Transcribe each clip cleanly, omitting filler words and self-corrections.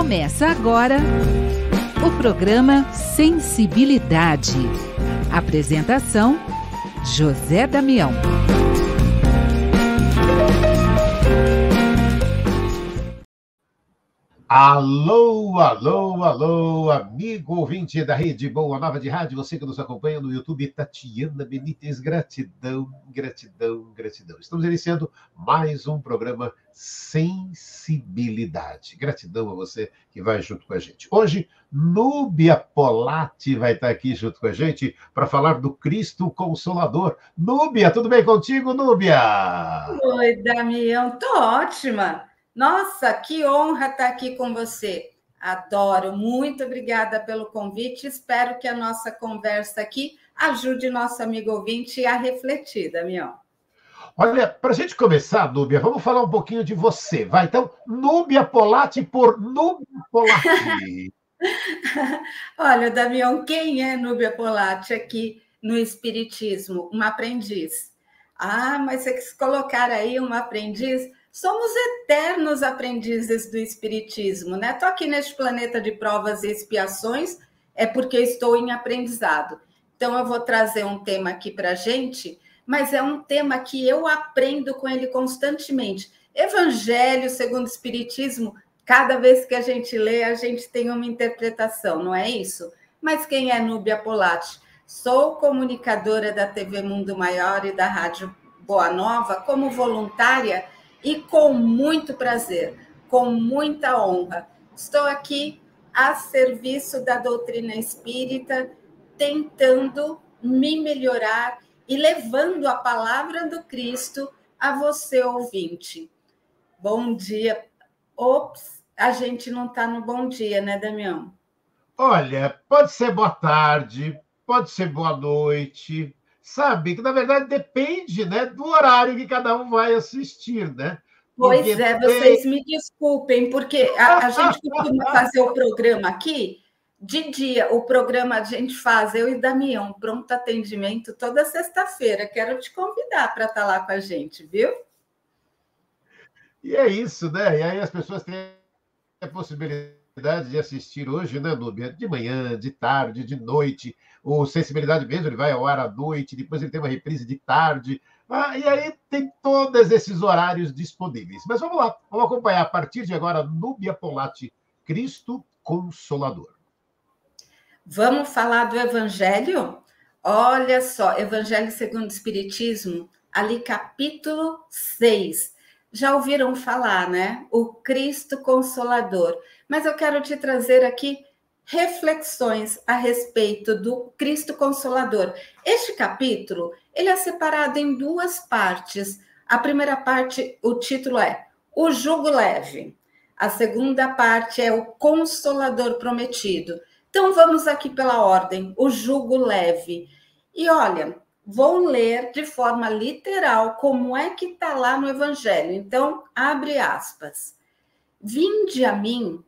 Começa agora o programa Sensibilidade. Apresentação: José Damião. Alô, alô, alô, amigo ouvinte da Rede Boa Nova de Rádio, você que nos acompanha no YouTube, Tatiana Benítez, gratidão, gratidão, gratidão. Estamos iniciando mais um programa Sensibilidade. Gratidão a você que vai junto com a gente. Hoje, Núbia Polatti vai estar aqui junto com a gente para falar do Cristo Consolador. Núbia, tudo bem contigo, Núbia? Oi, Damião, tô ótima. Nossa, que honra estar aqui com você. Adoro, muito obrigada pelo convite. Espero que a nossa conversa aqui ajude nosso amigo ouvinte a refletir, Damião. Olha, para a gente começar, Núbia, vamos falar um pouquinho de você. Vai, então, Núbia Polatti por Núbia Polatti. Olha, Damião, quem é Núbia Polatti aqui no Espiritismo? Uma aprendiz. Ah, mas você quis colocar aí uma aprendiz? Somos eternos aprendizes do Espiritismo, né? Estou aqui neste planeta de provas e expiações, é porque estou em aprendizado. Então, eu vou trazer um tema aqui para a gente, mas é um tema que eu aprendo com ele constantemente. Evangelho segundo o Espiritismo, cada vez que a gente lê, a gente tem uma interpretação, não é isso? Mas quem é Núbia Polatti? Sou comunicadora da TV Mundo Maior e da Rádio Boa Nova, como voluntária, e com muito prazer, com muita honra. Estou aqui a serviço da doutrina espírita, tentando me melhorar e levando a palavra do Cristo a você, ouvinte. Bom dia. Ops, a gente não está no bom dia, né, Damião? Olha, pode ser boa tarde, pode ser boa noite, sabe? Que, na verdade, depende, né, do horário que cada um vai assistir, né? Pois é, vocês me desculpem, porque a gente costuma fazer o programa aqui, de dia, o programa a gente faz, eu e Damião, pronto atendimento, toda sexta-feira. Quero te convidar para estar lá com a gente, viu? E é isso, né? E aí as pessoas têm a possibilidade de assistir hoje, né, Núbia? De manhã, de tarde, de noite. O Sensibilidade mesmo, ele vai ao ar à noite, depois ele tem uma reprise de tarde. E aí tem todos esses horários disponíveis. Mas vamos lá, vamos acompanhar a partir de agora Núbia Polatti, Cristo Consolador. Vamos falar do Evangelho? Olha só, Evangelho segundo o Espiritismo, ali capítulo 6. Já ouviram falar, né? O Cristo Consolador. Mas eu quero te trazer aqui reflexões a respeito do Cristo Consolador. Este capítulo, ele é separado em duas partes. A primeira parte, o título é O Jugo Leve. A segunda parte é o Consolador Prometido. Então, vamos aqui pela ordem, o jugo leve. E olha, vou ler de forma literal como é que está lá no Evangelho. Então, abre aspas. Vinde a mim,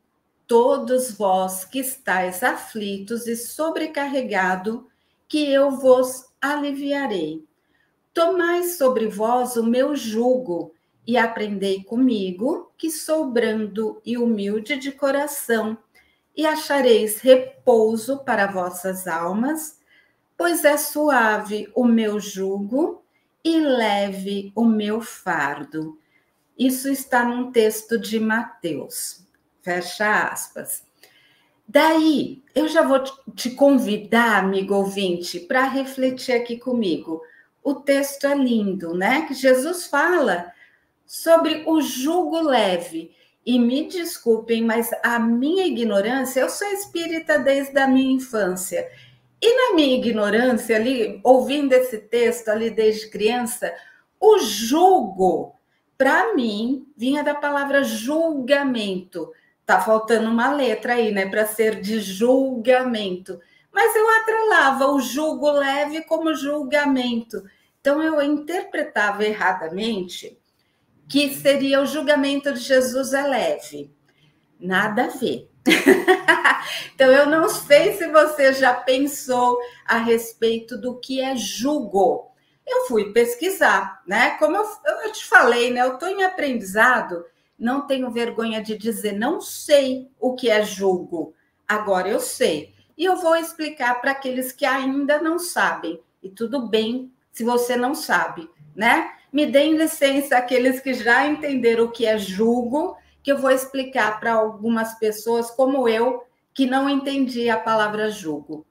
todos vós que estáis aflitos e sobrecarregados, que eu vos aliviarei. Tomai sobre vós o meu jugo e aprendei comigo, que sou brando e humilde de coração, e achareis repouso para vossas almas, pois é suave o meu jugo e leve o meu fardo. Isso está num texto de Mateus. Fecha aspas. Daí, eu já vou te convidar, amigo ouvinte, para refletir aqui comigo. O texto é lindo, né? Que Jesus fala sobre o jugo leve. E me desculpem, mas a minha ignorância, eu sou espírita desde a minha infância. E na minha ignorância, ali, ouvindo esse texto ali desde criança, o julgo, para mim, vinha da palavra julgamento. Tá faltando uma letra aí, né, para ser de julgamento. Mas eu atrelava o jugo leve como julgamento. Então eu interpretava erradamente que seria o julgamento de Jesus é leve. Nada a ver. Então, eu não sei se você já pensou a respeito do que é jugo. Eu fui pesquisar, né? Como eu te falei, né? Eu estou em aprendizado não tenho vergonha de dizer, não sei o que é jugo. Agora eu sei. E eu vou explicar para aqueles que ainda não sabem. E tudo bem se você não sabe, né? Me deem licença aqueles que já entenderam o que é jugo, que eu vou explicar para algumas pessoas como eu, que não entendi a palavra jugo.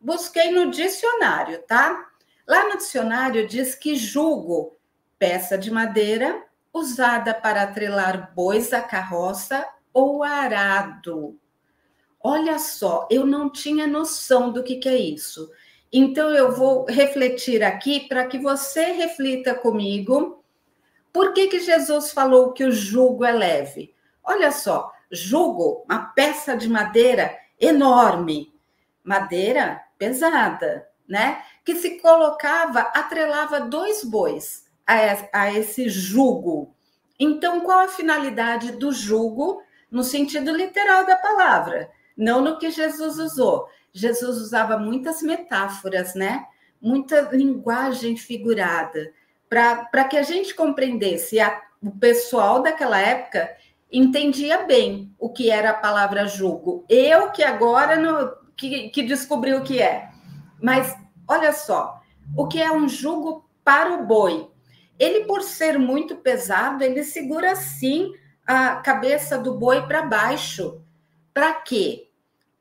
Busquei no dicionário, tá? Lá no dicionário diz que jugo, peça de madeira usada para atrelar bois à carroça ou arado. Olha só, eu não tinha noção do que é isso. Então, eu vou refletir aqui para que você reflita comigo. Por que Jesus falou que o jugo é leve? Olha só, jugo, uma peça de madeira enorme, madeira pesada, né? Que se colocava, atrelava 2 bois a esse jugo. Então, qual a finalidade do jugo no sentido literal da palavra? Não no que Jesus usou. Jesus usava muitas metáforas, né? Muita linguagem figurada, para que a gente compreendesse. O pessoal daquela época entendia bem o que era a palavra jugo. Eu que agora que descobri o que é. Mas olha só, o que é um jugo para o boi? Ele, por ser muito pesado, ele segura assim a cabeça do boi para baixo. Para quê?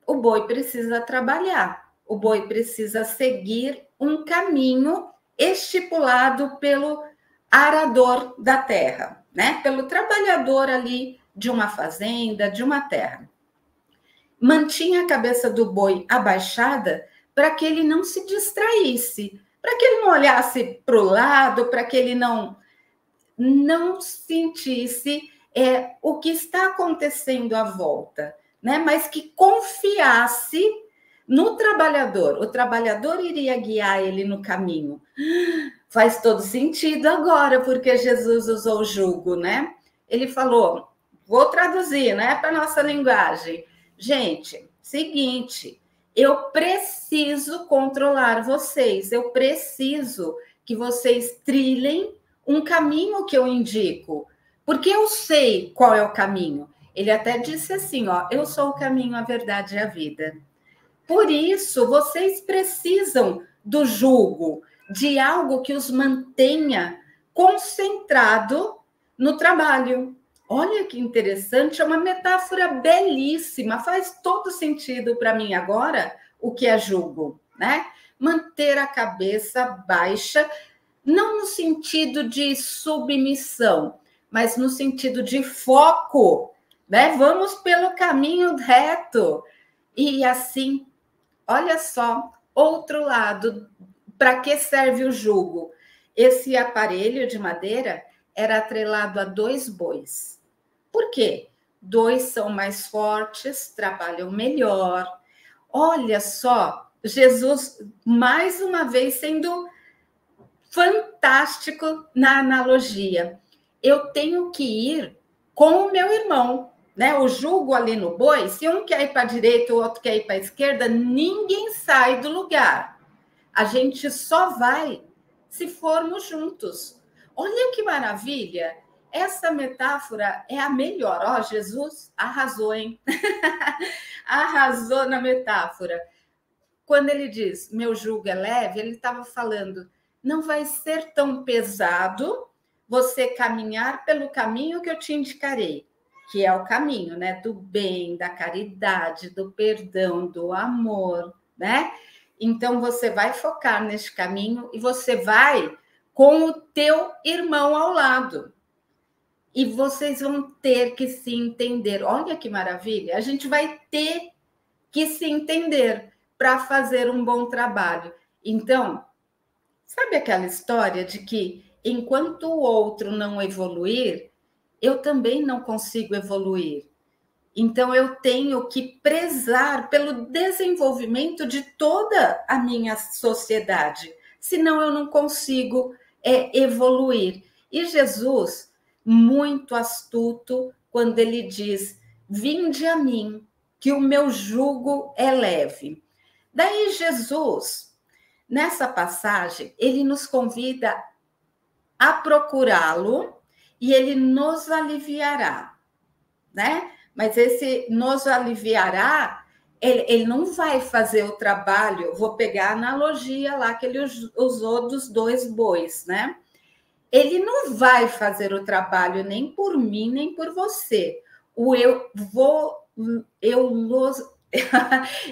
O boi precisa trabalhar, o boi precisa seguir um caminho estipulado pelo arador da terra, né? Pelo trabalhador ali de uma fazenda, de uma terra. Mantinha a cabeça do boi abaixada para que ele não se distraísse, para que ele não olhasse para o lado, para que ele não sentisse o que está acontecendo à volta, né? Mas que confiasse no trabalhador. O trabalhador iria guiar ele no caminho. Faz todo sentido agora, porque Jesus usou o jugo, né? Ele falou, vou traduzir, né, para nossa linguagem. Gente, seguinte, eu preciso controlar vocês, eu preciso que vocês trilhem um caminho que eu indico, porque eu sei qual é o caminho. Ele até disse assim, ó, eu sou o caminho, a verdade e a vida. Por isso, vocês precisam do jugo, de algo que os mantenha concentrado no trabalho. Olha que interessante, é uma metáfora belíssima, faz todo sentido para mim agora o que é jugo, né? Manter a cabeça baixa, não no sentido de submissão, mas no sentido de foco, né? Vamos pelo caminho reto. E assim, olha só, outro lado, para que serve o jugo? Esse aparelho de madeira era atrelado a 2 bois. Por quê? 2 são mais fortes, trabalham melhor. Olha só, Jesus, mais uma vez, sendo fantástico na analogia. Eu tenho que ir com o meu irmão, né? O jugo ali no boi, se um quer ir para a direita, o outro quer ir para a esquerda, ninguém sai do lugar. A gente só vai se formos juntos. Olha que maravilha! Essa metáfora é a melhor. Ó, Jesus arrasou, hein? Arrasou na metáfora. Quando ele diz, meu jugo é leve, ele estava falando, não vai ser tão pesado você caminhar pelo caminho que eu te indicarei, que é o caminho, né, do bem, da caridade, do perdão, do amor, né? Então, você vai focar nesse caminho e você vai com o teu irmão ao lado. E vocês vão ter que se entender. Olha que maravilha! A gente vai ter que se entender para fazer um bom trabalho. Então, sabe aquela história de que enquanto o outro não evoluir, eu também não consigo evoluir. Então, eu tenho que prezar pelo desenvolvimento de toda a minha sociedade, senão eu não consigo evoluir. E Jesus, muito astuto, quando ele diz, vinde a mim, que o meu jugo é leve. Daí Jesus, nessa passagem, ele nos convida a procurá-lo e ele nos aliviará, né? Mas esse nos aliviará, ele não vai fazer o trabalho. Vou pegar a analogia lá que ele usou dos 2 bois, né? Ele não vai fazer o trabalho nem por mim, nem por você.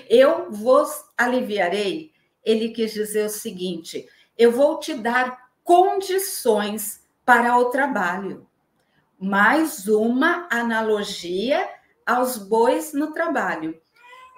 Eu vos aliviarei. Ele quis dizer o seguinte: eu vou te dar condições para o trabalho. Mais uma analogia aos bois no trabalho.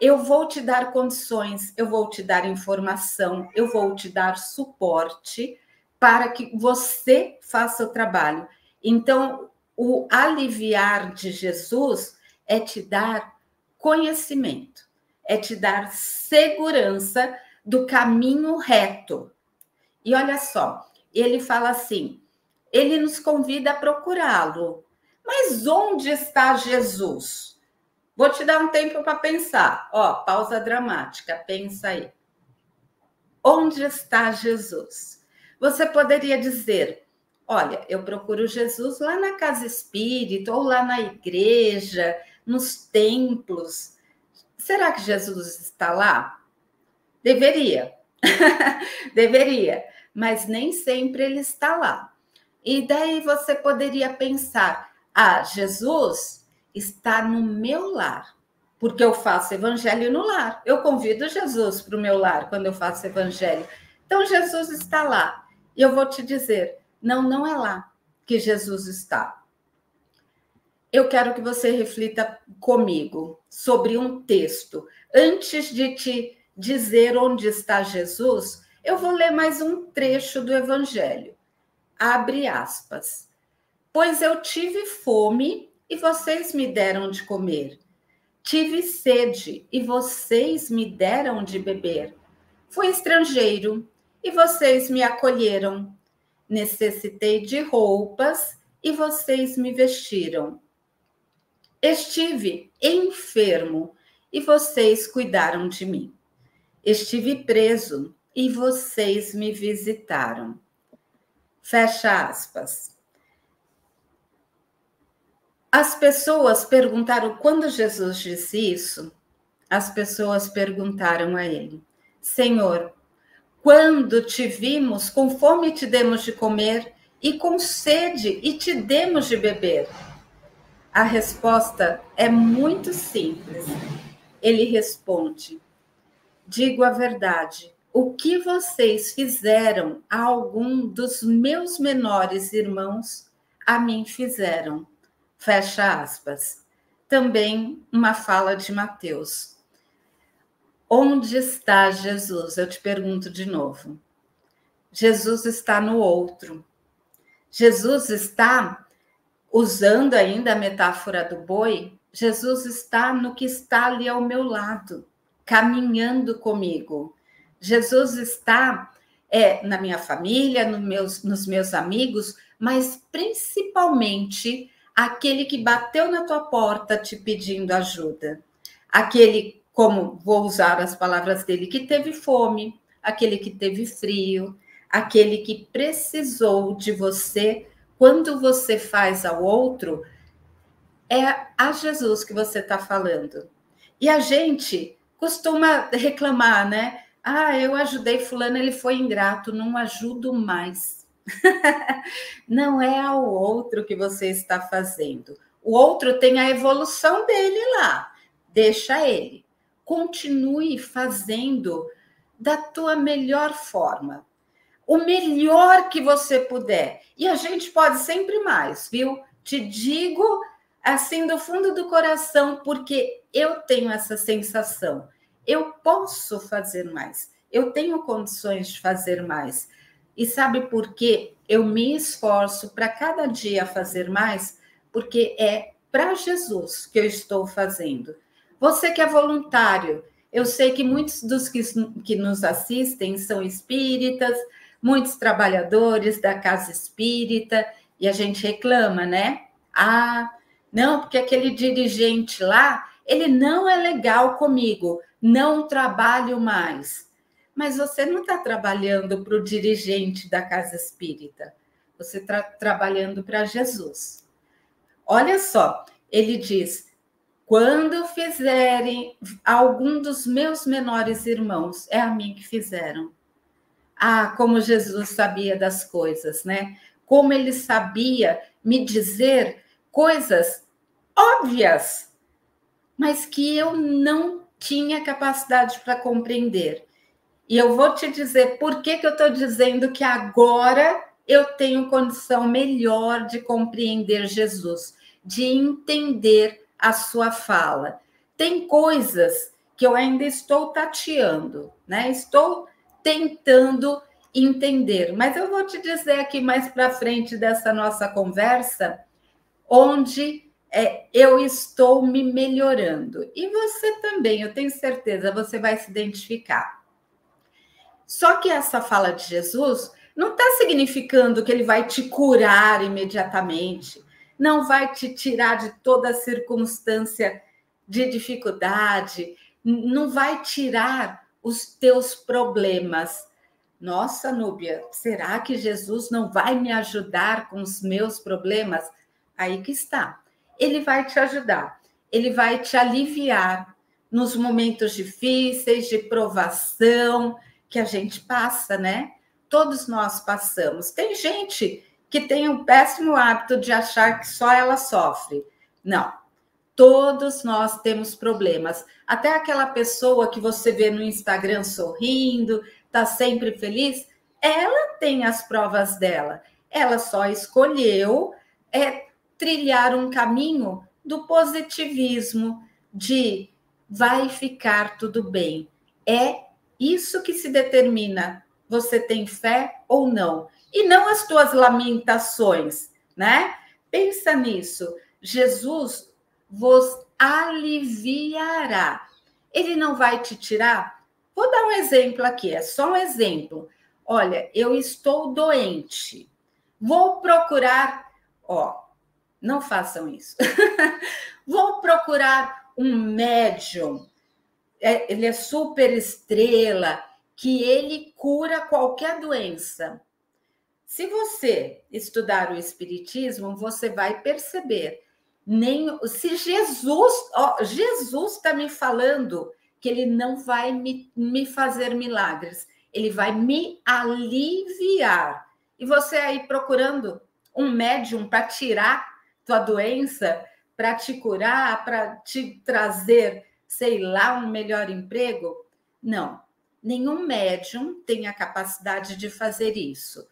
Eu vou te dar condições, eu vou te dar informação, eu vou te dar suporte para que você faça o trabalho. Então, o aliviar de Jesus é te dar conhecimento, é te dar segurança do caminho reto. E olha só, ele fala assim, ele nos convida a procurá-lo. Mas onde está Jesus? Vou te dar um tempo para pensar. Ó, pausa dramática, pensa aí. Onde está Jesus? Você poderia dizer, olha, eu procuro Jesus lá na casa espírita, ou lá na igreja, nos templos. Será que Jesus está lá? Deveria. Deveria, mas nem sempre ele está lá. E daí você poderia pensar, Jesus está no meu lar, porque eu faço evangelho no lar. Eu convido Jesus para o meu lar quando eu faço evangelho. Então, Jesus está lá. E eu vou te dizer, não é lá que Jesus está. Eu quero que você reflita comigo sobre um texto. Antes de te dizer onde está Jesus, eu vou ler mais um trecho do evangelho. Abre aspas. Pois eu tive fome e vocês me deram de comer. Tive sede e vocês me deram de beber. Fui estrangeiro e vocês me acolheram. Necessitei de roupas e vocês me vestiram. Estive enfermo e vocês cuidaram de mim. Estive preso e vocês me visitaram. Fecha aspas. As pessoas perguntaram, quando Jesus disse isso, as pessoas perguntaram a ele, Senhor, quando te vimos, com fome te demos de comer e com sede e te demos de beber? A resposta é muito simples. Ele responde, digo a verdade, o que vocês fizeram a algum dos meus menores irmãos, a mim fizeram. Fecha aspas. Também uma fala de Mateus. Onde está Jesus? Eu te pergunto de novo. Jesus está no outro. Jesus está, usando ainda a metáfora do boi, Jesus está no que está ali ao meu lado, caminhando comigo. Jesus está na minha família, nos meus amigos, mas principalmente aquele que bateu na tua porta te pedindo ajuda. Aquele, como vou usar as palavras dele, que teve fome, aquele que teve frio, aquele que precisou de você. Quando você faz ao outro, é a Jesus que você está falando. E a gente costuma reclamar, né? Eu ajudei fulano, ele foi ingrato, não ajudo mais. Não é ao outro que você está fazendo. O outro tem a evolução dele lá. Deixa ele. Continue fazendo da tua melhor forma. O melhor que você puder. E a gente pode sempre mais, viu? Te digo assim do fundo do coração, porque eu tenho essa sensação. Eu posso fazer mais. Eu tenho condições de fazer mais. E sabe por quê? Eu me esforço para cada dia fazer mais, porque é para Jesus que eu estou fazendo. Você que é voluntário, eu sei que muitos dos que nos assistem são espíritas, muitos trabalhadores da casa espírita, e a gente reclama, né? Não, porque aquele dirigente lá, ele não é legal comigo, não trabalho mais. Mas você não está trabalhando para o dirigente da casa espírita. você está trabalhando para Jesus. Olha só, ele diz: quando fizerem algum dos meus menores irmãos, é a mim que fizeram. Ah, como Jesus sabia das coisas, né? Como ele sabia me dizer coisas óbvias, mas que eu não tinha capacidade para compreender. E eu vou te dizer por que eu estou dizendo que agora eu tenho condição melhor de compreender Jesus, de entender a sua fala. Tem coisas que eu ainda estou tateando, né? Estou tentando entender, mas eu vou te dizer aqui mais para frente dessa nossa conversa, onde eu estou me melhorando. E você também, eu tenho certeza, você vai se identificar. Só que essa fala de Jesus não está significando que ele vai te curar imediatamente, não vai te tirar de toda circunstância de dificuldade, não vai tirar os teus problemas. Nossa, Núbia, será que Jesus não vai me ajudar com os meus problemas? Aí que está. Ele vai te ajudar, ele vai te aliviar nos momentos difíceis, de provação que a gente passa, né? Todos nós passamos. Tem gente que tem um péssimo hábito de achar que só ela sofre. Não. Todos nós temos problemas. Até aquela pessoa que você vê no Instagram sorrindo, está sempre feliz, ela tem as provas dela. Ela só escolheu trilhar um caminho do positivismo, de vai ficar tudo bem. É isso que se determina, você tem fé ou não. E não as tuas lamentações, né? Pensa nisso. Jesus vos aliviará. Ele não vai te tirar. Vou dar um exemplo aqui, é só um exemplo. Olha, eu estou doente. Vou procurar, não façam isso. Vou procurar um médium. Ele é super estrela, que ele cura qualquer doença. Se você estudar o Espiritismo, você vai perceber. Se Jesus está me falando que ele não vai me fazer milagres, ele vai me aliviar. E você aí procurando um médium para tirar tua doença, para te curar, para te trazer, sei lá, um melhor emprego? Não, nenhum médium tem a capacidade de fazer isso.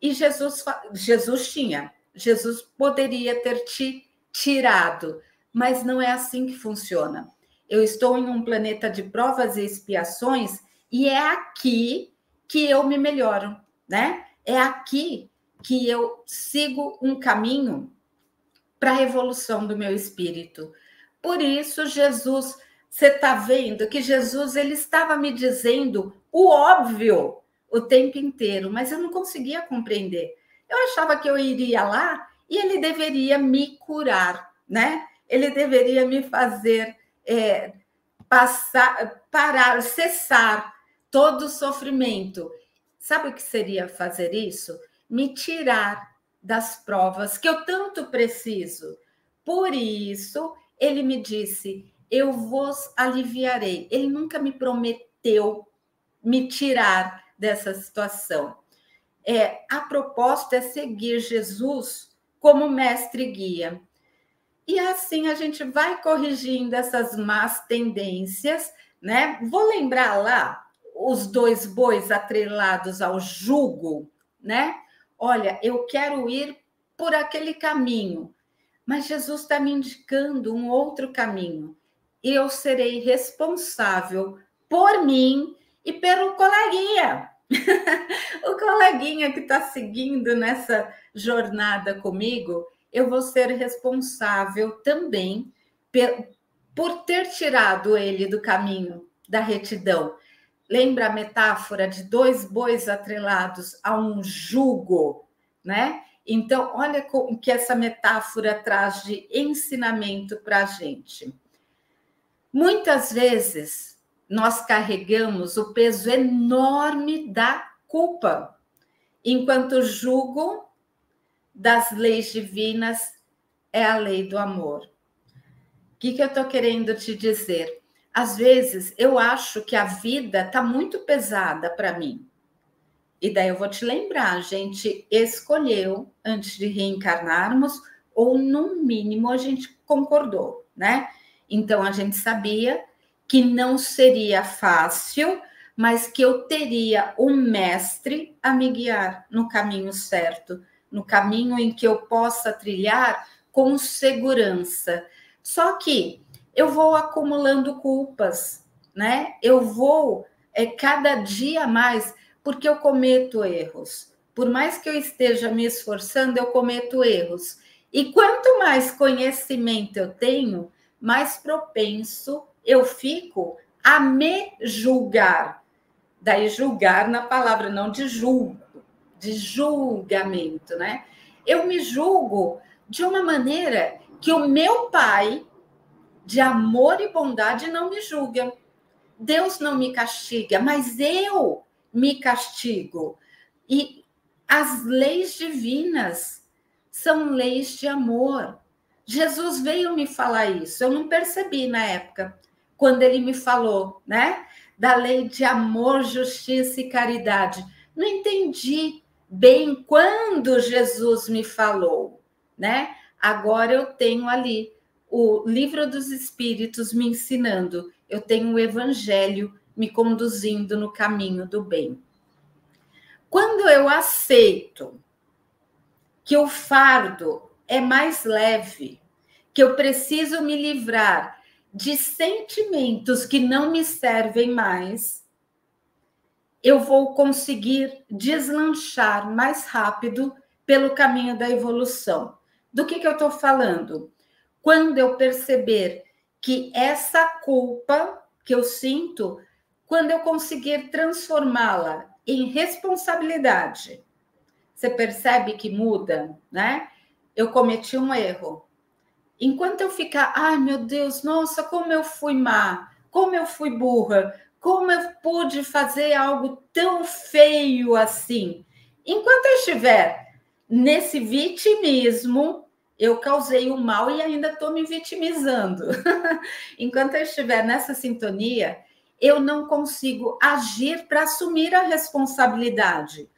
E Jesus tinha, Jesus poderia ter te tirado, mas não é assim que funciona. Eu estou em um planeta de provas e expiações e é aqui que eu me melhoro, né? É aqui que eu sigo um caminho para a evolução do meu espírito. Por isso, Jesus, você está vendo que Jesus ele estava me dizendo o óbvio o tempo inteiro, mas eu não conseguia compreender. Eu achava que eu iria lá e ele deveria me curar, né? Ele deveria me fazer cessar todo o sofrimento. Sabe o que seria fazer isso? Me tirar das provas que eu tanto preciso. Por isso, ele me disse, eu vos aliviarei. Ele nunca me prometeu me tirar dessa situação. A proposta é seguir Jesus como mestre e guia. E assim a gente vai corrigindo essas más tendências, né? Vou lembrar lá os 2 bois atrelados ao jugo, né? Olha, eu quero ir por aquele caminho, mas Jesus está me indicando um outro caminho. E eu serei responsável por mim e pelo coleguinha. O coleguinha que está seguindo nessa jornada comigo, eu vou ser responsável também por ter tirado ele do caminho da retidão. Lembra a metáfora de 2 bois atrelados a um jugo, né? Então, olha o que essa metáfora traz de ensinamento para a gente. Muitas vezes, nós carregamos o peso enorme da culpa, enquanto o jugo das leis divinas é a lei do amor. O que eu estou querendo te dizer? Às vezes, eu acho que a vida está muito pesada para mim. E daí eu vou te lembrar, a gente escolheu, antes de reencarnarmos, ou no mínimo a gente concordou, né? Então, a gente sabia que não seria fácil, mas que eu teria um mestre a me guiar no caminho certo, no caminho em que eu possa trilhar com segurança. Só que eu vou acumulando culpas, né? Eu vou cada dia mais, porque eu cometo erros. Por mais que eu esteja me esforçando, eu cometo erros. E quanto mais conhecimento eu tenho, mais propenso eu fico a me julgar. Daí julgar na palavra, não de julgo, de julgamento, né? Eu me julgo de uma maneira que o meu pai, de amor e bondade, não me julga. Deus não me castiga, mas eu me castigo. E as leis divinas são leis de amor. Jesus veio me falar isso. Eu não percebi na época, quando ele me falou, né? Da lei de amor, justiça e caridade. Não entendi bem quando Jesus me falou, né? Agora eu tenho ali o Livro dos Espíritos me ensinando. Eu tenho o Evangelho me conduzindo no caminho do bem. Quando eu aceito que o fardo é mais leve, que eu preciso me livrar de sentimentos que não me servem mais, eu vou conseguir deslanchar mais rápido pelo caminho da evolução. Do que eu estou falando? Quando eu perceber que essa culpa que eu sinto, quando eu conseguir transformá-la em responsabilidade, você percebe que muda, né? Eu cometi um erro. Enquanto eu ficar, ai meu Deus, nossa, como eu fui má, como eu fui burra, como eu pude fazer algo tão feio assim. Enquanto eu estiver nesse vitimismo, eu causei o mal e ainda estou me vitimizando. Enquanto eu estiver nessa sintonia, eu não consigo agir para assumir a responsabilidade.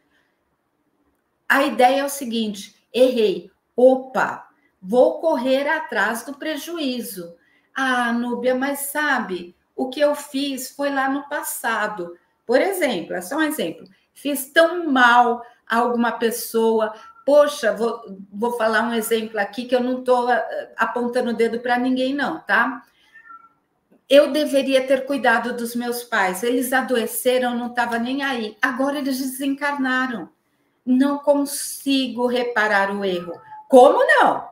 A ideia é o seguinte: errei, opa, vou correr atrás do prejuízo. Ah, Núbia, mas sabe, o que eu fiz foi lá no passado. Por exemplo, é só um exemplo. Fiz tão mal a alguma pessoa. Poxa, vou falar um exemplo aqui que eu não estou apontando o dedo para ninguém, não, tá? Eu deveria ter cuidado dos meus pais. Eles adoeceram, não estava nem aí. Agora eles desencarnaram. Não consigo reparar o erro. Como não?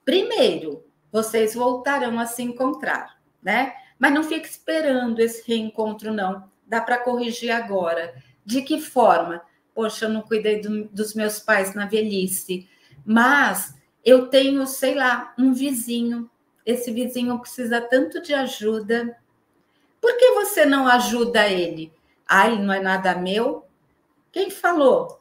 Primeiro, vocês voltarão a se encontrar, né? Mas não fique esperando esse reencontro, não. Dá para corrigir agora. De que forma? Poxa, eu não cuidei dos meus pais na velhice, mas eu tenho, sei lá, um vizinho. Esse vizinho precisa tanto de ajuda. Por que você não ajuda ele? Ai, não é nada meu? Quem falou?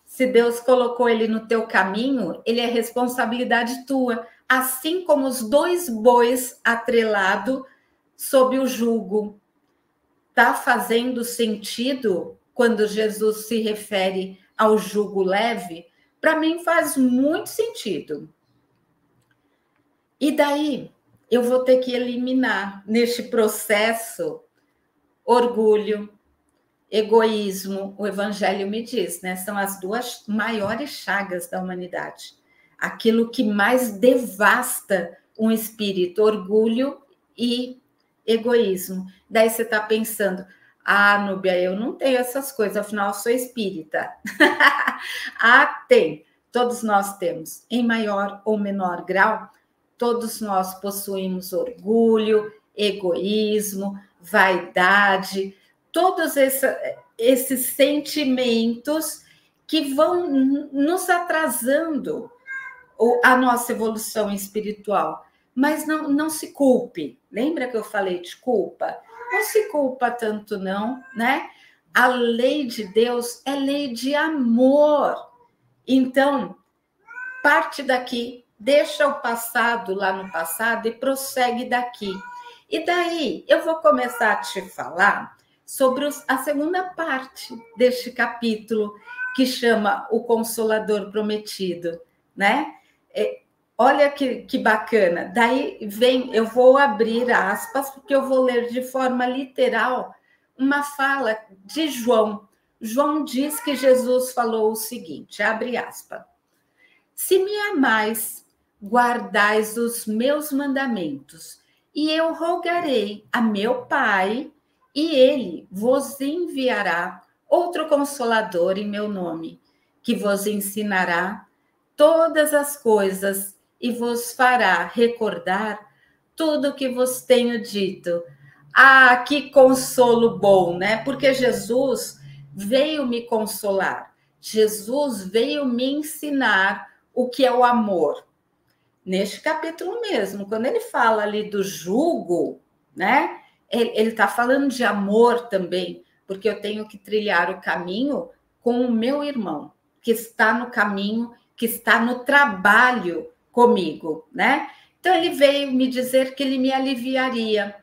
Se Deus colocou ele no teu caminho, ele é responsabilidade tua. Assim como os dois bois atrelados sob o jugo. Está fazendo sentido quando Jesus se refere ao jugo leve? Para mim faz muito sentido. E daí eu vou ter que eliminar neste processo orgulho, egoísmo. O Evangelho me diz, né? São as duas maiores chagas da humanidade. Aquilo que mais devasta um espírito, orgulho e egoísmo. Daí você está pensando, ah, Núbia, eu não tenho essas coisas, afinal eu sou espírita. Ah, tem. Todos nós temos, em maior ou menor grau, todos nós possuímos orgulho, egoísmo, vaidade, todos esses sentimentos que vão nos atrasando a nossa evolução espiritual. Mas não se culpe. Lembra que eu falei de culpa? Não se culpa tanto, não, né? A lei de Deus é lei de amor. Então, parte daqui, deixa o passado lá no passado e prossegue daqui. E daí eu vou começar a te falar sobre a segunda parte deste capítulo, que chama O Consolador Prometido, né? Olha que bacana. Daí eu vou abrir aspas, porque eu vou ler de forma literal uma fala de João. João diz que Jesus falou o seguinte, abre aspas. Se me amais, guardais os meus mandamentos, e eu rogarei a meu Pai, e ele vos enviará outro Consolador em meu nome, que vos ensinará todas as coisas e vos fará recordar tudo o que vos tenho dito. Ah, que consolo bom, né? Porque Jesus veio me consolar. Jesus veio me ensinar o que é o amor. Neste capítulo mesmo, quando ele fala ali do jugo, né? Ele está falando de amor também, porque eu tenho que trilhar o caminho com o meu irmão, que está no caminho, que está no trabalho comigo, né? Então ele veio me dizer que ele me aliviaria,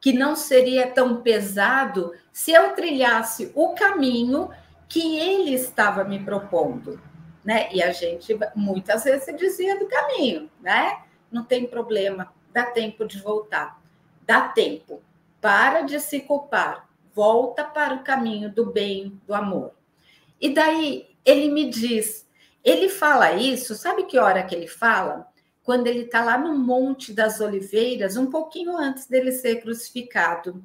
que não seria tão pesado se eu trilhasse o caminho que ele estava me propondo, né? E a gente muitas vezes se desvia do caminho, né? Não tem problema, dá tempo de voltar, dá tempo, para de se culpar, volta para o caminho do bem, do amor. E daí ele me diz, ele fala isso, sabe que hora que ele fala? Quando ele está lá no Monte das Oliveiras, um pouquinho antes dele ser crucificado.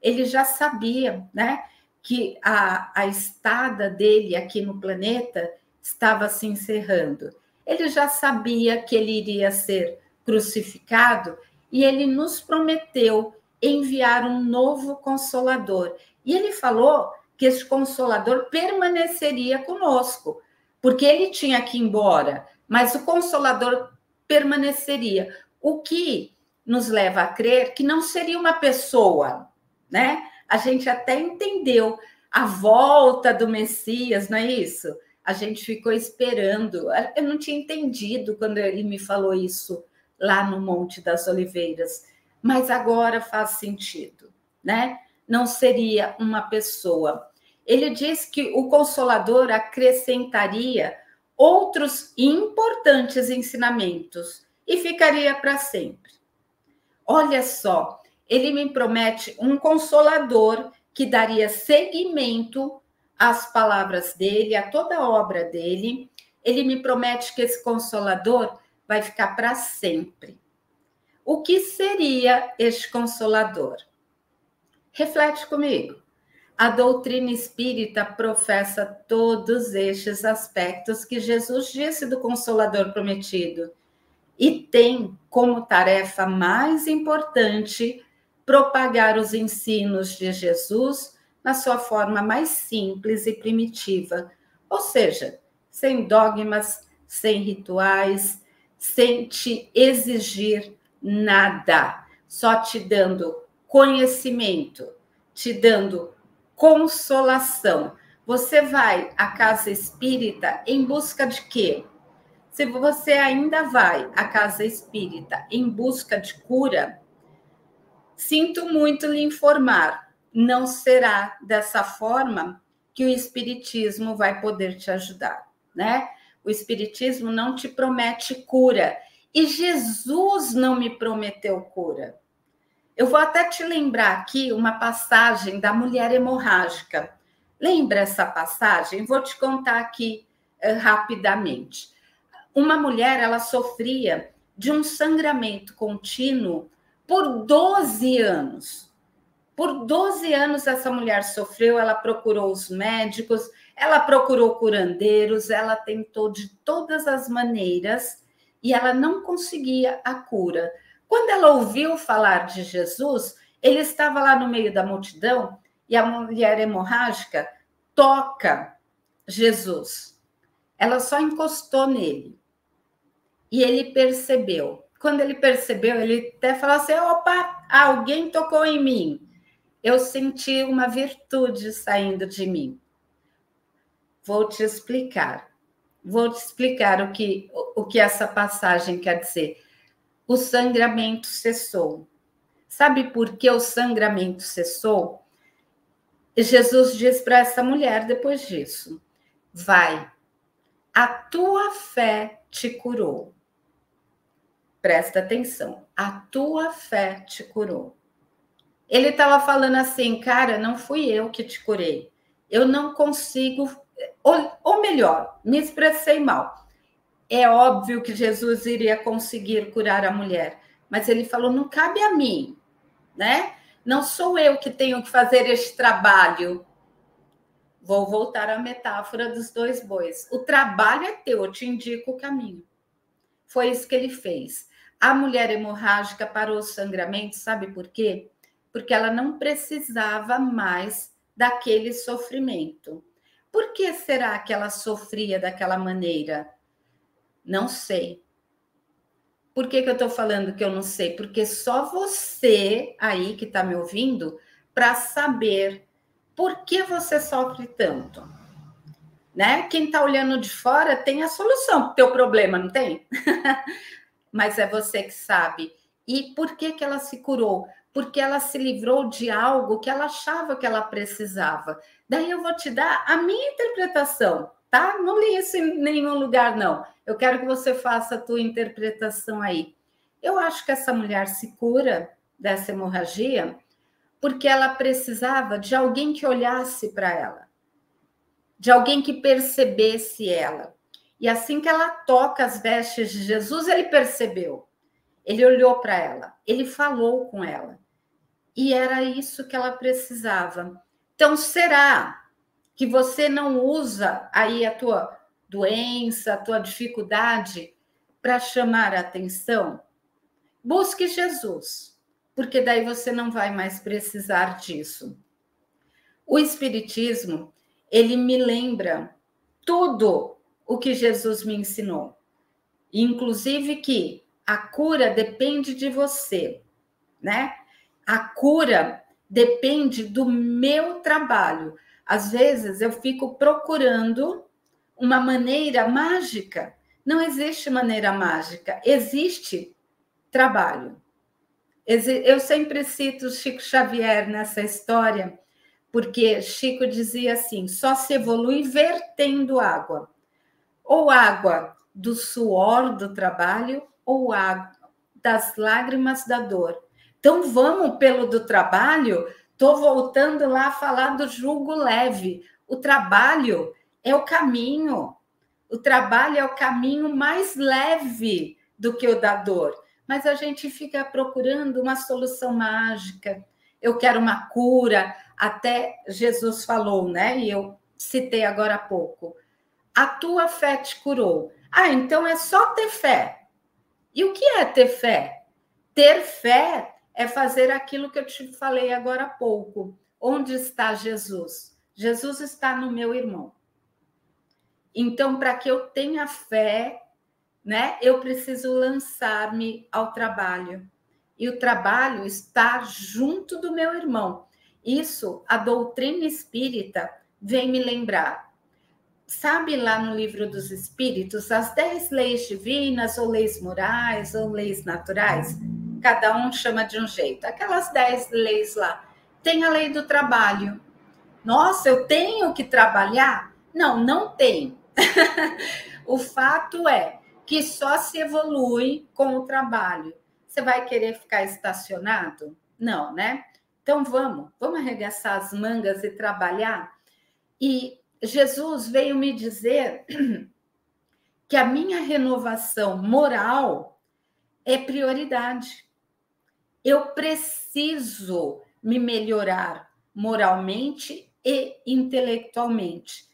Ele já sabia, né, que a estada dele aqui no planeta estava se encerrando. Ele já sabia que ele iria ser crucificado e ele nos prometeu enviar um novo Consolador. E ele falou que esse Consolador permaneceria conosco, porque ele tinha que ir embora, mas o Consolador permaneceria, o que nos leva a crer que não seria uma pessoa, né? A gente até entendeu a volta do Messias, não é isso? A gente ficou esperando. Eu não tinha entendido quando ele me falou isso lá no Monte das Oliveiras, mas agora faz sentido, né? Não seria uma pessoa. Ele diz que o Consolador acrescentaria outros importantes ensinamentos e ficaria para sempre. Olha só, ele me promete um Consolador que daria seguimento às palavras dele, a toda a obra dele. Ele me promete que esse Consolador vai ficar para sempre. O que seria este Consolador? Reflete comigo. A doutrina espírita professa todos estes aspectos que Jesus disse do Consolador prometido e tem como tarefa mais importante propagar os ensinos de Jesus na sua forma mais simples e primitiva, ou seja, sem dogmas, sem rituais, sem te exigir nada, só te dando conhecimento, te dando consolação. Você vai à casa espírita em busca de quê? Se você ainda vai à casa espírita em busca de cura, sinto muito lhe informar, não será dessa forma que o espiritismo vai poder te ajudar, né? O espiritismo não te promete cura e Jesus não me prometeu cura. Eu vou até te lembrar aqui uma passagem da mulher hemorrágica. Lembra essa passagem? Vou te contar aqui rapidamente. Uma mulher, ela sofria de um sangramento contínuo por 12 anos. Por 12 anos essa mulher sofreu, ela procurou os médicos, ela procurou curandeiros, ela tentou de todas as maneiras e ela não conseguia a cura. Quando ela ouviu falar de Jesus, ele estava lá no meio da multidão e a mulher hemorrágica toca Jesus. Ela só encostou nele. E ele percebeu. Quando ele percebeu, ele até falou assim, opa, alguém tocou em mim. Eu senti uma virtude saindo de mim. Vou te explicar. Vou te explicar o que essa passagem quer dizer. O sangramento cessou. Sabe por que o sangramento cessou? Jesus diz para essa mulher depois disso: vai, a tua fé te curou. Presta atenção, a tua fé te curou. Ele estava falando assim, cara, não fui eu que te curei. Eu não consigo, ou melhor, me expressei mal. É óbvio que Jesus iria conseguir curar a mulher, mas ele falou, não cabe a mim, né? Não sou eu que tenho que fazer este trabalho. Vou voltar à metáfora dos dois bois. O trabalho é teu, eu te indico o caminho. Foi isso que ele fez. A mulher hemorrágica parou o sangramento, sabe por quê? Porque ela não precisava mais daquele sofrimento. Por que será que ela sofria daquela maneira? Não sei. Por que eu estou falando que eu não sei? Porque só você aí que está me ouvindo para saber por que você sofre tanto. Né? Quem está olhando de fora tem a solução para o teu problema, não tem? Mas é você que sabe. E por que ela se curou? Porque ela se livrou de algo que ela achava que ela precisava. Daí eu vou te dar a minha interpretação, tá? Não li isso em nenhum lugar, não. Eu quero que você faça a tua interpretação aí. Eu acho que essa mulher se cura dessa hemorragia porque ela precisava de alguém que olhasse para ela, de alguém que percebesse ela. E assim que ela toca as vestes de Jesus, ele percebeu. Ele olhou para ela, ele falou com ela. E era isso que ela precisava. Então, será que você não usa aí a tua doença, a tua dificuldade para chamar a atenção? Busque Jesus, porque daí você não vai mais precisar disso. O Espiritismo, ele me lembra tudo o que Jesus me ensinou. Inclusive que a cura depende de você, né? A cura depende do meu trabalho. Às vezes eu fico procurando uma maneira mágica. Não existe maneira mágica, existe trabalho. Eu sempre cito Chico Xavier nessa história, porque Chico dizia assim, só se evolui vertendo água. Ou água do suor do trabalho, ou água das lágrimas da dor. Então, vamos pelo do trabalho. Estou voltando lá a falar do jugo leve. O trabalho é o caminho. O trabalho é o caminho mais leve do que o da dor. Mas a gente fica procurando uma solução mágica. Eu quero uma cura. Até Jesus falou, né? E eu citei agora há pouco. A tua fé te curou. Ah, então é só ter fé. E o que é ter fé? Ter fé é fazer aquilo que eu te falei agora há pouco. Onde está Jesus? Jesus está no meu irmão. Então, para que eu tenha fé, né, eu preciso lançar-me ao trabalho. E o trabalho está junto do meu irmão. Isso, a doutrina espírita vem me lembrar. Sabe lá no Livro dos Espíritos, as 10 leis divinas, ou leis morais, ou leis naturais? Cada um chama de um jeito. Aquelas 10 leis lá. Tem a lei do trabalho. Nossa, eu tenho que trabalhar? Não, não tem. O fato é que só se evolui com o trabalho. Você vai querer ficar estacionado? Não, né? Então vamos arregaçar as mangas e trabalhar. E Jesus veio me dizer que a minha renovação moral é prioridade. Eu preciso me melhorar moralmente e intelectualmente.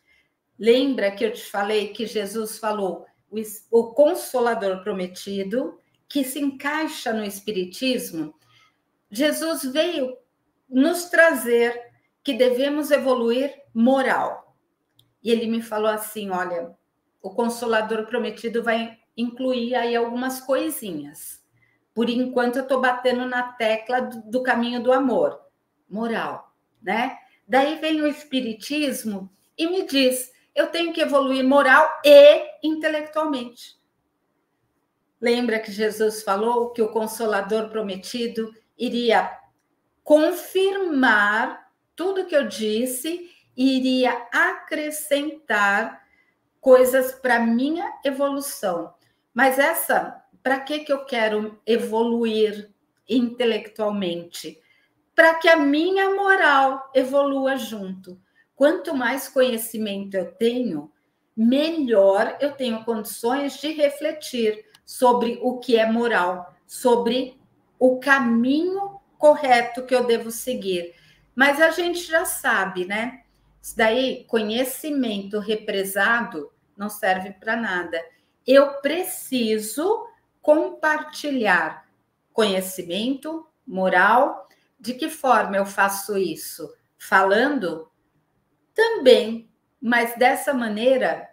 Lembra que eu te falei que Jesus falou o Consolador prometido, que se encaixa no Espiritismo? Jesus veio nos trazer que devemos evoluir moral. E ele me falou assim, olha, o Consolador prometido vai incluir aí algumas coisinhas. Por enquanto, eu estou batendo na tecla do caminho do amor, moral, né? Daí vem o Espiritismo e me diz eu tenho que evoluir moral e intelectualmente. Lembra que Jesus falou que o Consolador prometido iria confirmar tudo que eu disse e iria acrescentar coisas para minha evolução. Mas para que eu quero evoluir intelectualmente? Para que a minha moral evolua junto. Quanto mais conhecimento eu tenho, melhor eu tenho condições de refletir sobre o que é moral, sobre o caminho correto que eu devo seguir. Mas a gente já sabe, né? Isso daí, conhecimento represado, não serve para nada. Eu preciso compartilhar conhecimento, moral. De que forma eu faço isso? Falando? Também, mas dessa maneira,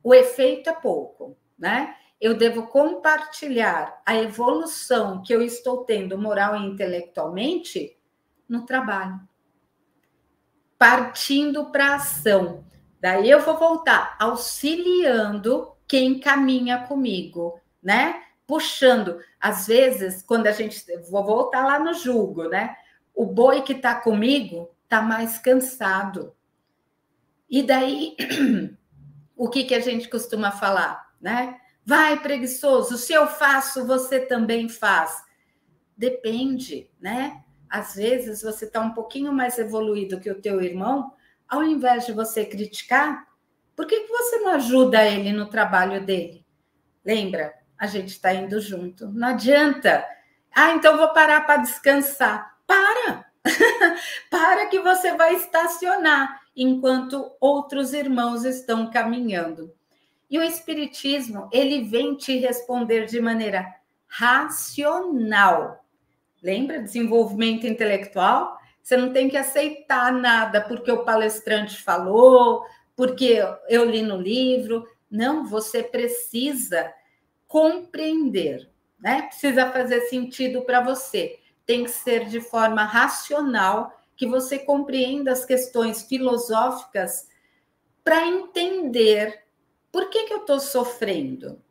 o efeito é pouco, né? Eu devo compartilhar a evolução que eu estou tendo moral e intelectualmente no trabalho, partindo para a ação. Daí eu vou voltar auxiliando quem caminha comigo, né? Puxando. Às vezes, quando a gente... Vou voltar lá no jugo, né? O boi que está comigo está mais cansado. E daí, o que a gente costuma falar, né? Vai, preguiçoso, se eu faço, você também faz. Depende, né? Às vezes você está um pouquinho mais evoluído que o teu irmão, ao invés de você criticar, por que você não ajuda ele no trabalho dele? Lembra? A gente está indo junto. Não adianta. Ah, então vou parar para descansar. Para! Para que você vai estacionar enquanto outros irmãos estão caminhando. E o Espiritismo, ele vem te responder de maneira racional. Lembra? Desenvolvimento intelectual? Você não tem que aceitar nada porque o palestrante falou, porque eu li no livro. Não, você precisa compreender, né? Precisa fazer sentido para você. Tem que ser de forma racional, que você compreenda as questões filosóficas para entender por que eu estou sofrendo.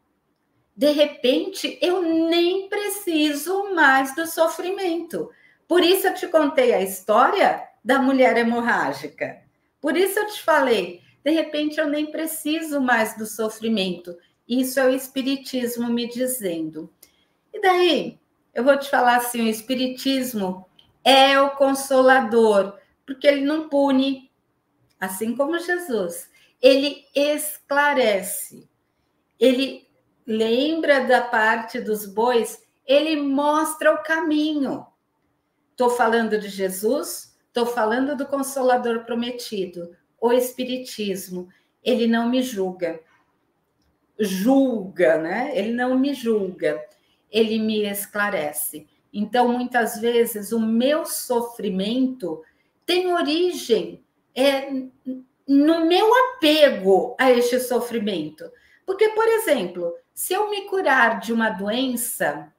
De repente, eu nem preciso mais do sofrimento. Por isso eu te contei a história da mulher hemorrágica. Por isso eu te falei, de repente eu nem preciso mais do sofrimento. Isso é o Espiritismo me dizendo. E daí, eu vou te falar assim, o Espiritismo é o Consolador, porque ele não pune, assim como Jesus. Ele esclarece, ele lembra da parte dos bois, ele mostra o caminho. Estou falando de Jesus, estou falando do Consolador prometido. O Espiritismo, ele não me julga. Julga, né? Ele não me julga, ele me esclarece. Então, muitas vezes, o meu sofrimento tem origem no meu apego a este sofrimento. Porque, por exemplo, se eu me curar de uma doença,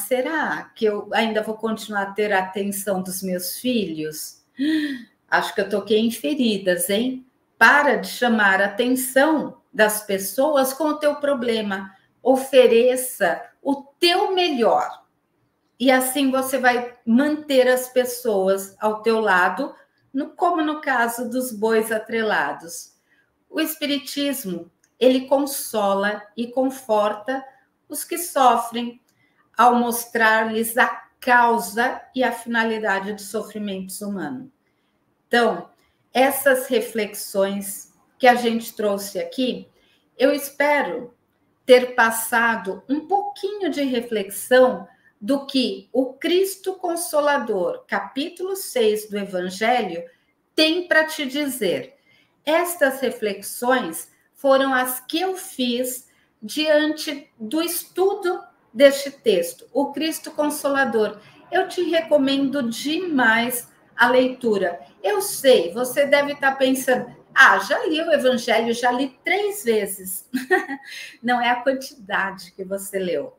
será que eu ainda vou continuar a ter a atenção dos meus filhos? Acho que eu toquei em feridas, hein? Para de chamar a atenção das pessoas com o teu problema. Ofereça o teu melhor. E assim você vai manter as pessoas ao teu lado, como no caso dos bois atrelados. O Espiritismo, ele consola e conforta os que sofrem ao mostrar-lhes a causa e a finalidade dos sofrimentos humanos. Então, essas reflexões que a gente trouxe aqui, eu espero ter passado um pouquinho de reflexão do que o Cristo Consolador, capítulo 6 do Evangelho, tem para te dizer. Estas reflexões foram as que eu fiz diante do estudo deste texto, o Cristo Consolador. Eu te recomendo demais a leitura. Eu sei, você deve estar pensando, já li o Evangelho, já li 3 vezes. Não é a quantidade que você leu,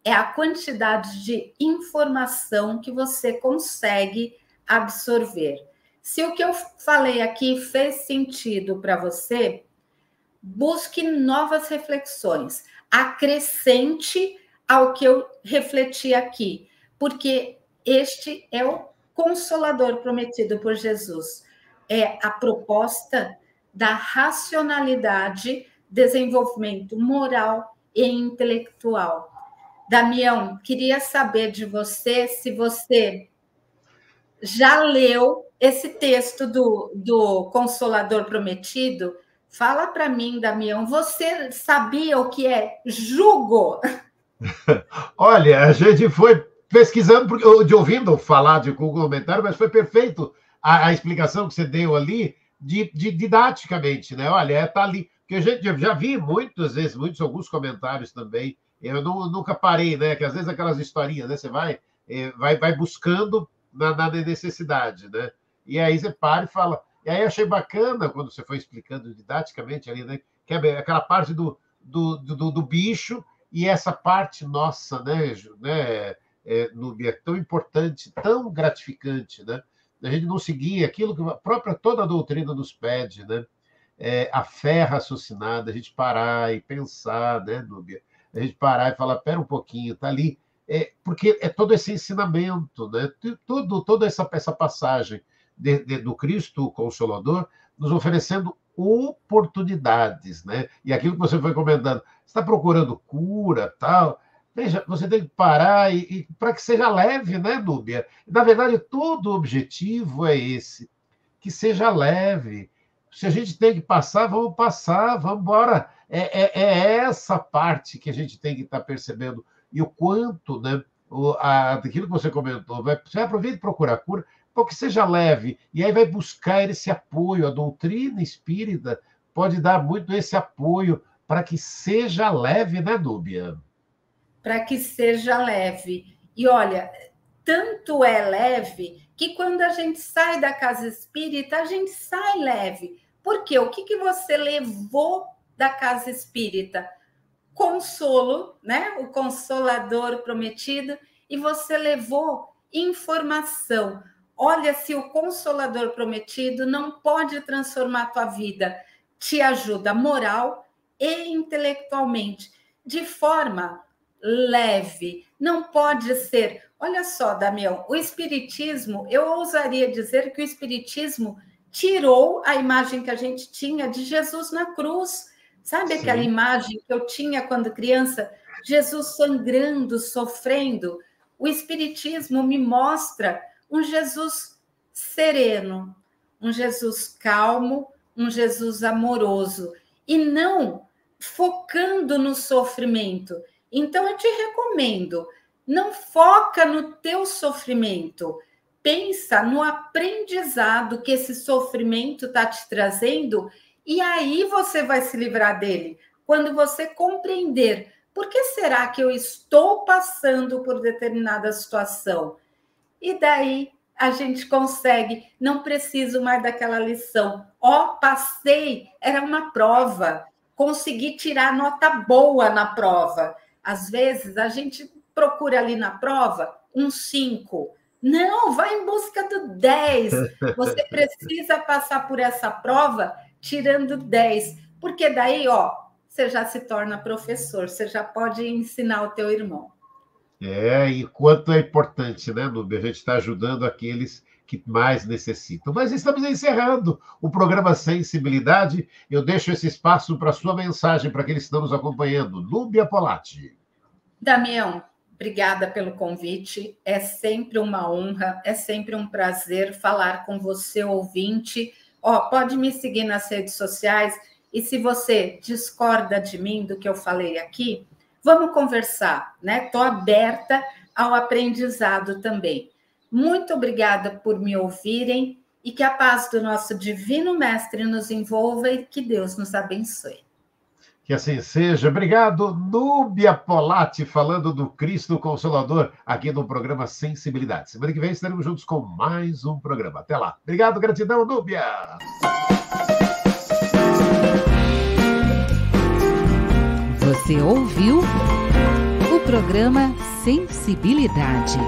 é a quantidade de informação que você consegue absorver. Se o que eu falei aqui fez sentido para você, busque novas reflexões, acrescente ao que eu refleti aqui, porque este é o Consolador prometido por Jesus. É a proposta da racionalidade, desenvolvimento moral e intelectual. Damião, queria saber de você se você já leu esse texto do Consolador Prometido. Fala para mim, Damião, você sabia o que é jugo? Olha, a gente foi pesquisando, ouvindo falar de complementar, mas foi perfeito a explicação que você deu ali, didaticamente, né? Olha, está ali. Porque a gente já vi muitas vezes, alguns comentários também. Eu nunca parei, né? Que às vezes aquelas historinhas, né? Você vai buscando na necessidade, né? E aí você para e fala. E aí achei bacana quando você foi explicando didaticamente ali, né? Que é aquela parte do bicho e essa parte nossa, né? Núbia, tão importante, tão gratificante, né? A gente não seguir aquilo que a própria toda a doutrina nos pede, né? A fé raciocinada, a gente parar e pensar, né, Núbia? A gente parar e falar, pera um pouquinho, tá ali. Porque é todo esse ensinamento, né? Toda essa passagem do Cristo Consolador nos oferecendo oportunidades, né? E aquilo que você foi comentando, você está procurando cura, tal. Veja, você tem que parar e para que seja leve, né, Núbia? Na verdade, todo o objetivo é esse, que seja leve. Se a gente tem que passar, vamos embora. É essa parte que a gente tem que estar percebendo. E o quanto, né, daquilo que você comentou, você aproveita e procura cura, porque seja leve. E aí vai buscar esse apoio. A doutrina espírita pode dar muito esse apoio para que seja leve, né, Núbia? Para que seja leve. E olha, tanto é leve que quando a gente sai da casa espírita, a gente sai leve. Por quê? O que você levou da casa espírita? Consolo, né? O Consolador prometido, e você levou informação. Olha, se o Consolador prometido não pode transformar a tua vida, te ajuda moral e intelectualmente, de forma leve, não pode ser. Olha só, Damião, o Espiritismo, eu ousaria dizer que o Espiritismo tirou a imagem que a gente tinha de Jesus na cruz. Sabe Sim. Aquela imagem que eu tinha quando criança? Jesus sangrando, sofrendo. O Espiritismo me mostra um Jesus sereno, um Jesus calmo, um Jesus amoroso, e não focando no sofrimento. Então, eu te recomendo, não foca no teu sofrimento, pensa no aprendizado que esse sofrimento está te trazendo, e aí você vai se livrar dele. Quando você compreender, por que será que eu estou passando por determinada situação? E daí a gente consegue, não preciso mais daquela lição. Passei, era uma prova, consegui tirar nota boa na prova. Às vezes, a gente procura ali na prova um 5. Não, vai em busca do 10. Você precisa passar por essa prova tirando 10. Porque daí, você já se torna professor, você já pode ensinar o teu irmão. E quanto é importante, né, Núbia? A gente está ajudando aqueles que mais necessitam. Mas estamos encerrando o programa Sensibilidade. Eu deixo esse espaço para a sua mensagem, para aqueles que estão nos acompanhando. Núbia Polatti. Damião, obrigada pelo convite. É sempre uma honra, é sempre um prazer falar com você, ouvinte. Pode me seguir nas redes sociais. E se você discorda de mim, do que eu falei aqui, vamos conversar, né? Estou aberta ao aprendizado também. Muito obrigada por me ouvirem e que a paz do nosso Divino Mestre nos envolva e que Deus nos abençoe. Que assim seja. Obrigado, Núbia Polatti, falando do Cristo Consolador aqui no programa Sensibilidade. Semana que vem estaremos juntos com mais um programa. Até lá. Obrigado, gratidão, Núbia. Você ouviu o programa Sensibilidade.